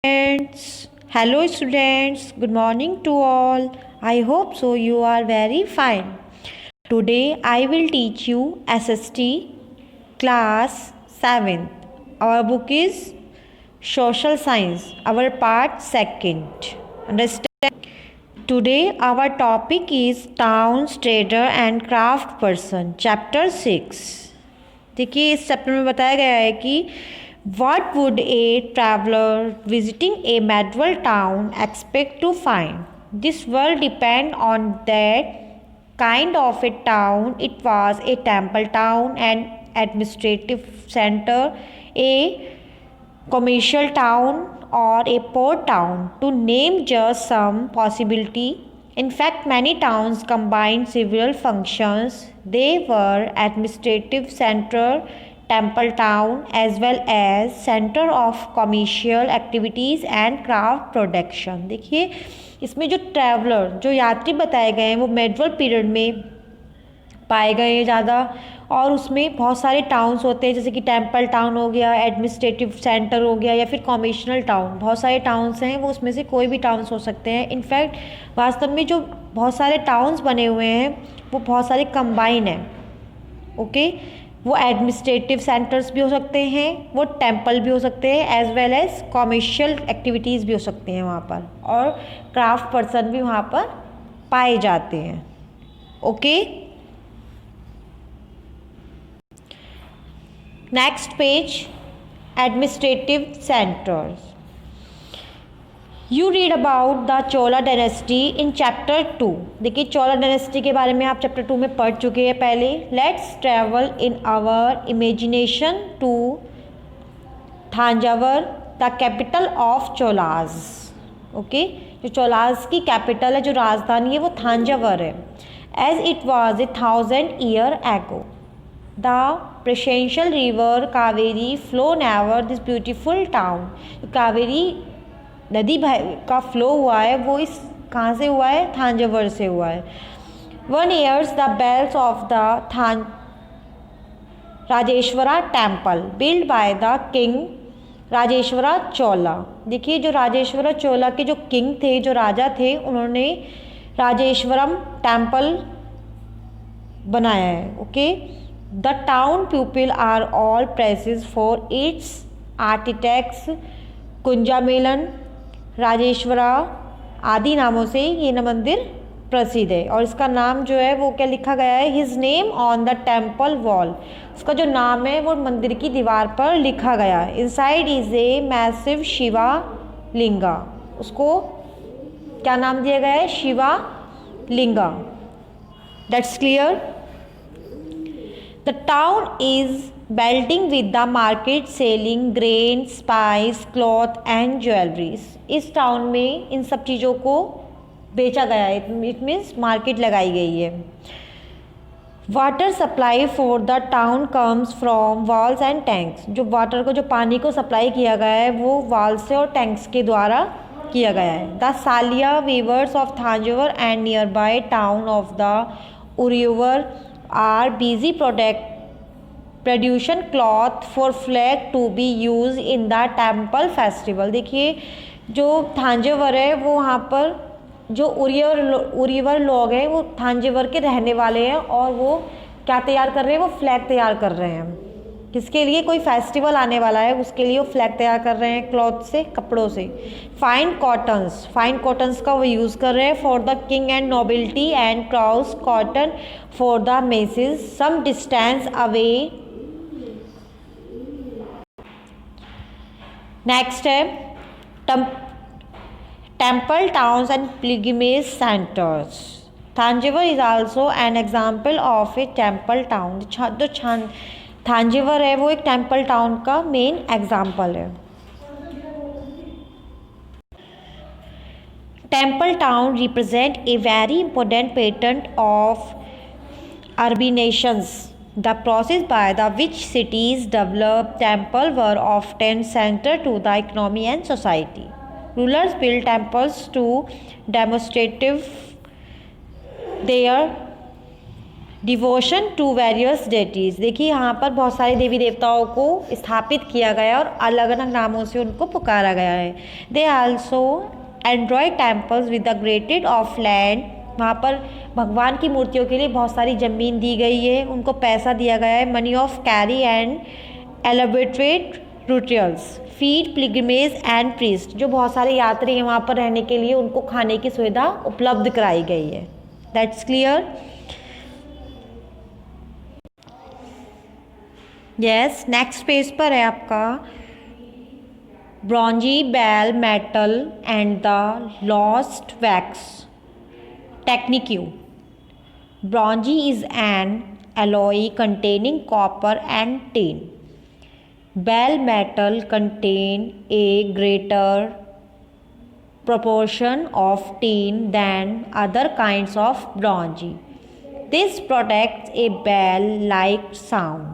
Students. Hello students, good morning to all. I hope so you are very fine. Today I will teach you SST class 7th. Our book is Social Science, our part 2nd. Understand? Today our topic is Towns, Trader and Craft Person, chapter 6. देखिए इस chapter में बताया गया है कि what would a traveler visiting a medieval town expect to find? This will depend on that kind of a town. It was a temple town, an administrative center, a commercial town, or a port town, to name just some possibility. In fact, many towns combined several functions. They were administrative center, temple town, as well as center of commercial activities and craft production. देखिए इसमें जो traveller जो यात्री बताए गए हैं वो medieval period में पाए गए हैं ज़्यादा, और उसमें बहुत सारे टाउन्स होते हैं जैसे कि टेम्पल टाउन हो गया, एडमिनिस्ट्रेटिव सेंटर हो गया, या फिर कॉमर्शियल टाउन. बहुत सारे टाउन्स हैं, वो उसमें से कोई भी टाउन्स हो सकते हैं. इनफैक्ट वास्तव में जो बहुत सारे टाउन्स बने हुए हैं वो बहुत सारे कंबाइन हैं. ओके, वो एडमिनिस्ट्रेटिव सेंटर्स भी हो सकते हैं, वो टेम्पल भी हो सकते हैं, as well as commercial activities भी हो सकती हैं वहाँ पर, और क्राफ्ट पर्सन भी वहाँ पर पाए जाते हैं. Okay, next page, administrative centres. You read about the Chola dynasty in chapter 2. देखिए चोला डायनेस्टी के बारे में आप चैप्टर 2 में पढ़ चुके हैं पहले. Let's travel in our imagination to Thanjavur, the capital of Cholas. Okay, जो चोलाज की कैपिटल है, जो राजधानी है, वो थांजावर है. As it was 1000 year ago. The Presidential River Kaveri flow near this beautiful town. Kaveri नदी का फ्लो हुआ है वो इस कहाँ से हुआ है? थांजावर से हुआ है. One hears the bells of the Rajeshwara temple built by the king Rajeshwara Chola. देखिए जो राजेश्वरा चोला के जो किंग थे, जो राजा थे, उन्होंने राजेश्वरम टेम्पल बनाया है. Okay, The town people are all praised for its architects. Kunjamallan, Rajeshwara आदि नामों से ये मंदिर प्रसिद्ध है. और इसका नाम जो है वो क्या लिखा गया है? His name on the temple wall. उसका जो नाम है वो मंदिर की दीवार पर लिखा गया है. Inside is a massive Shiva लिंगा. उसको क्या नाम दिया गया है? शिवा लिंगा. That's clear. The town is building with the market selling grain, spice, cloth and jewelries. इस टाउन में इन सब चीज़ों को बेचा गया है. इट मीन्स मार्केट लगाई गई है. Water supply for the town comes from walls and tanks. जो वाटर को, जो पानी को सप्लाई किया गया है वो वॉल से और टैंक्स के द्वारा किया गया है. The Saliya weavers of Thanjavur and nearby town of the Uraiyur are busy producing cloth for flag to be used in the temple festival. देखिए जो थांजावर है वो वहाँ पर जो उरियूवर लोग हैं वो थांजावर के रहने वाले हैं, और वो क्या तैयार कर रहे हैं? वो फ्लैग तैयार कर रहे हैं. किसके लिए? कोई फेस्टिवल आने वाला है उसके लिए वो फ्लैग तैयार कर रहे हैं क्लॉथ से, कपड़ों से. फाइन कॉटन्स का वो यूज़ कर रहे हैं for the king and nobility, and coarse cotton for the masses some distance away. Next है temple towns and pilgrimage centres. Thanjavur is also an example of a temple town. जो थांजावर है वो एक टेम्पल टाउन का main example है. Temple town represent a very important pattern of urbanisations. The process by the which cities develop temple were often centre to the economy and society. Rulers build temples to demonstrative their devotion to various deities, देखिए यहाँ पर बहुत सारे देवी देवताओं को स्थापित किया गया और अलग अलग नामों से उनको पुकारा गया है। They also endowed temples with the grants of land, वहाँ पर भगवान की मूर्तियों के लिए बहुत सारी ज़मीन दी गई है, उनको पैसा दिया गया है, money of carry and elaborate rituals, feed pilgrimage and priest, जो बहुत सारे यात्री हैं वहाँ पर रहने के लिए उनको खाने की सुविधा उपलब्ध कराई गई है। That's clear? Yes, next page पर है आपका bronze bell metal and the lost wax technique. Bronze is an alloy containing copper and tin. Bell metal contain a greater proportion of tin than other kinds of bronze. This protects a bell-like sound.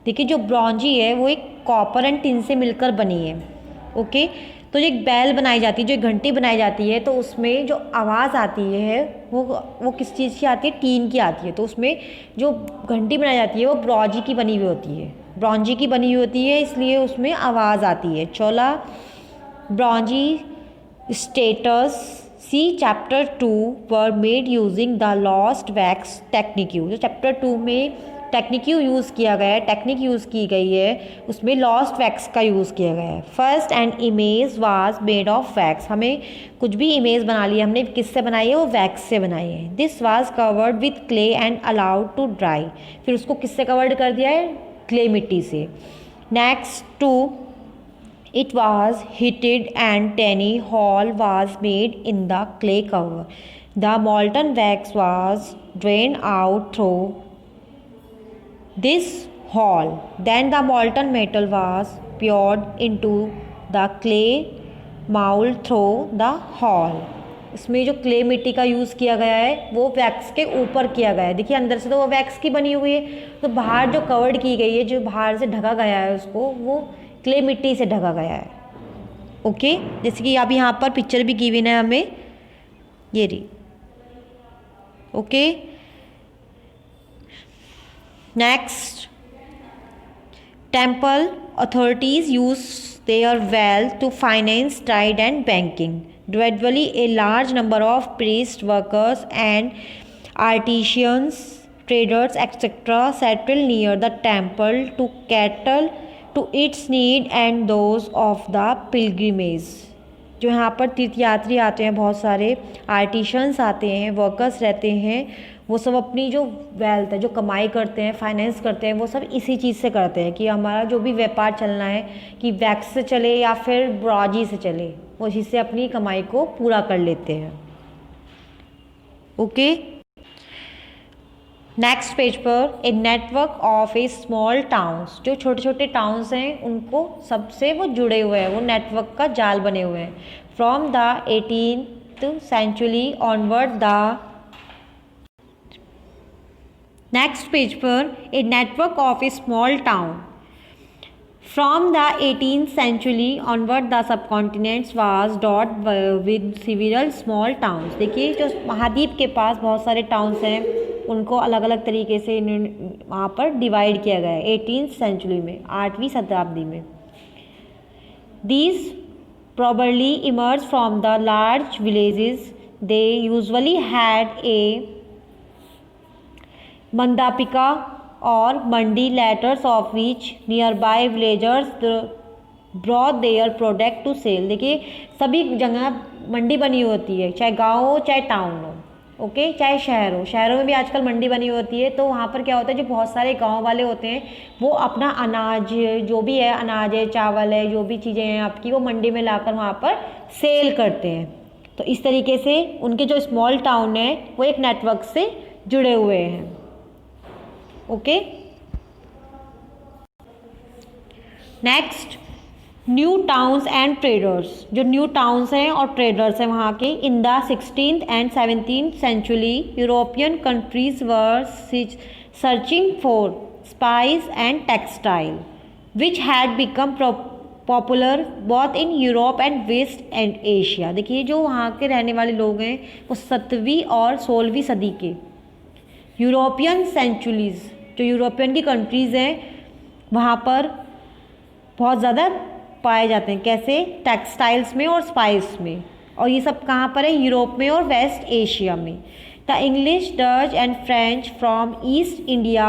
देखिए जो bronzy है वो एक copper and tin से मिलकर बनी है। Okay, तो जो एक बैल बनाई जाती है, जो एक घंटी बनाई जाती है, तो उसमें जो आवाज़ आती है वो किस चीज़ की आती है? टीन की आती है। तो उसमें जो घंटी बनाई जाती है वो ब्रॉन्जी की बनी हुई होती है, ब्रॉन्जी की बनी हुई होती है, इसलिए उसमें आवाज़ आती है। Chola bronze statues see chapter 2 were made using the lost wax technique. जो चैप्टर 2 में टेक्निक्यू यूज़ किया गया है, टेक्निक यूज़ की गई है, उसमें लॉस्ट वैक्स का यूज़ किया गया है। First and image was made of wax, हमें कुछ भी इमेज बना ली हमने किससे बनाई है? वो वैक्स से बनाई है। This was covered with clay and allowed to dry, फिर उसको किससे कवर्ड कर दिया है? क्ले मिट्टी से। Next to it was heated and tiny hole was made in the clay cover. The molten wax was drain out through this hall, then the molten metal was poured into the clay mold through the hall. इसमें जो clay मिट्टी का use किया गया है वो wax के ऊपर किया गया है। देखिए अंदर से तो वो वैक्स की बनी हुई है, तो बाहर जो कवर्ड की गई है, जो बाहर से ढका गया है उसको, वो क्ले मिट्टी से ढका गया है। ओके, जैसे कि अब यहाँ पर पिक्चर भी गिवन है हमें, ये रही। Okay, next, temple authorities use their wealth to finance trade and banking. Gradually, a large number of priests, workers, and artisans, traders, etc., settled near the temple to cater to its need and those of the pilgrimage. जो यहाँ पर तीर्थयात्री आते हैं, बहुत सारे artisans आते हैं, वर्कर्स रहते हैं, वो सब अपनी जो वेल्थ है, जो कमाई करते हैं, फाइनेंस करते हैं, वो सब इसी चीज़ से करते हैं कि हमारा जो भी व्यापार चलना है कि वैक्स से चले या फिर ब्रॉन्जी से चले, वो इसी से अपनी कमाई को पूरा कर लेते हैं। ओके, नेक्स्ट पेज पर a network of a small towns, जो छोटे छोटे टाउन्स हैं उनको सबसे वो जुड़े हुए हैं, वो नेटवर्क का जाल बने हुए हैं। From the 18th century onward the next page पर a network of a small town from the 18th century onward the subcontinents was dot with several small towns. देखिए जो महाद्वीप के पास बहुत सारे टाउन्स हैं उनको अलग अलग तरीके से वहाँ पर डिवाइड किया गया है 18th सेंचुरी में, 8वीं शताब्दी में। These probably emerged from the large villages. They usually had a mandapika or mandi, letters of which nearby villagers brought their product to sale. देखिए सभी जगह मंडी बनी होती है, चाहे गांव हो चाहे टाउन हो, ओके, चाहे शहर हो। शहरों में भी आजकल मंडी बनी होती है, तो वहाँ पर क्या होता है, जो बहुत सारे गांव वाले होते हैं वो अपना अनाज, जो भी है अनाज है, चावल है, जो भी चीज़ें हैं आपकी, वो मंडी में लाकर वहाँ पर सेल करते हैं। तो इस तरीके से उनके जो स्मॉल टाउन है वो एक नेटवर्क से जुड़े हुए हैं। Okay, next, new towns and traders. जो न्यू टाउन्स हैं और ट्रेडर्स हैं वहाँ के, in the 16th and 17th century European countries were searching for spice and textile which had become popular both in Europe and West and Asia. देखिए जो वहाँ के रहने वाले लोग हैं वो 7वीं और 16वीं सदी के यूरोपियन सेंचुरीज, जो यूरोपियन की कंट्रीज़ हैं वहाँ पर बहुत ज़्यादा पाए जाते हैं। कैसे? टेक्सटाइल्स में और स्पाइस में। और ये सब कहाँ पर है? यूरोप में और वेस्ट एशिया में। The English, Dutch and French from East India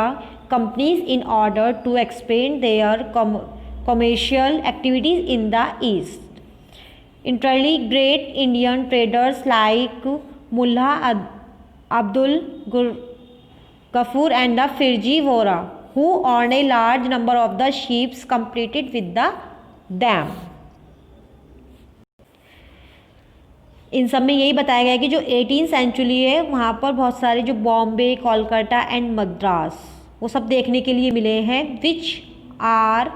companies in order to expand their commercial activities in the east. Entirely great Indian traders like Mullah Abdul Ghaffur and the Firji Vora, who owned a large number of the ships, completed with the dam. इन सब में यही बताया गया है कि जो 18th century है वहाँ पर बहुत सारे जो बॉम्बे, कोलकाता एंड मद्रास वो सब देखने के लिए मिले हैं, which are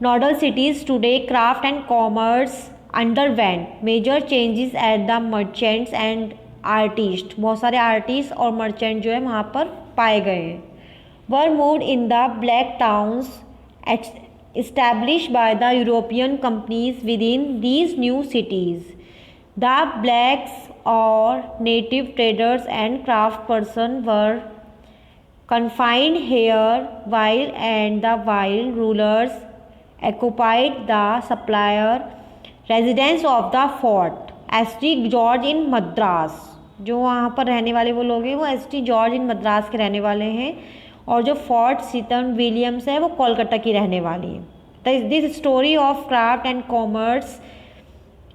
nodal cities today. Craft and commerce underwent major changes at the merchants and artist. बहुत सारे आर्टिस्ट और मर्चेंट जो है वहाँ पर पाए गए हैं। Were moved in the black towns established by the European companies within these new cities. The blacks और native traders and craft person were confined here while and the while rulers occupied the supplier residence of the fort St. George in Madras। जो वहाँ पर रहने वाले वो लोग हैं वो St. George in Madras के रहने वाले हैं, और जो फोर्ट सीटन विलियम्स है वो कोलकाता की रहने वाली है। This story of craft and commerce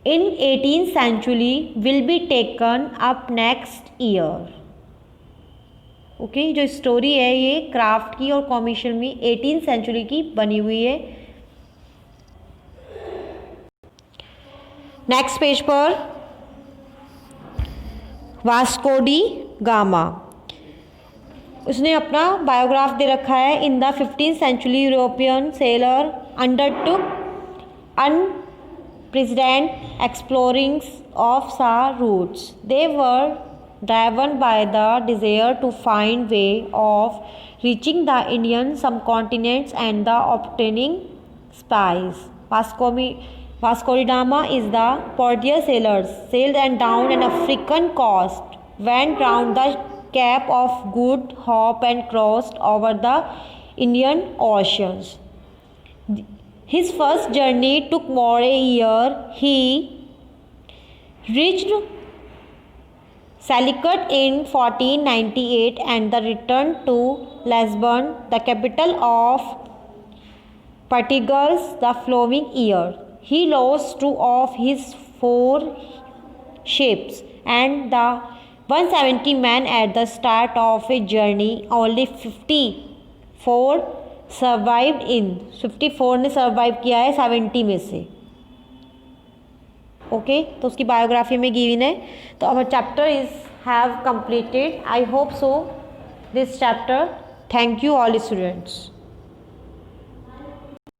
in 18th century will be taken up next year। Okay जो स्टोरी है ये क्राफ्ट की और कॉमर्शियल में 18th सेंचुरी की बनी हुई है। नेक्स्ट पेज पर वास्को डी गामा, उसने अपना बायोग्राफ दे रखा है। In the 15th century European sailor undertook unprecedented explorings of sea routes. They were driven by the desire to find way of reaching the Indian subcontinents and the obtaining spies. Vasco da Gama is the Portuguese sailors sailed and down an African coast, went round the Cape of Good Hope and crossed over the Indian Oceans. His first journey took more a year. He reached Calicut in 1498 and the return to Lisbon, the capital of Portugal, the following year. He lost 2 of his 4 ships and the 170 men at the start of a journey. Only 54 survived in 54 ने survive किया है 70 में से। Okay तो उसकी biography में given है। तो our chapter is have completed. I hope so this chapter. Thank you all students.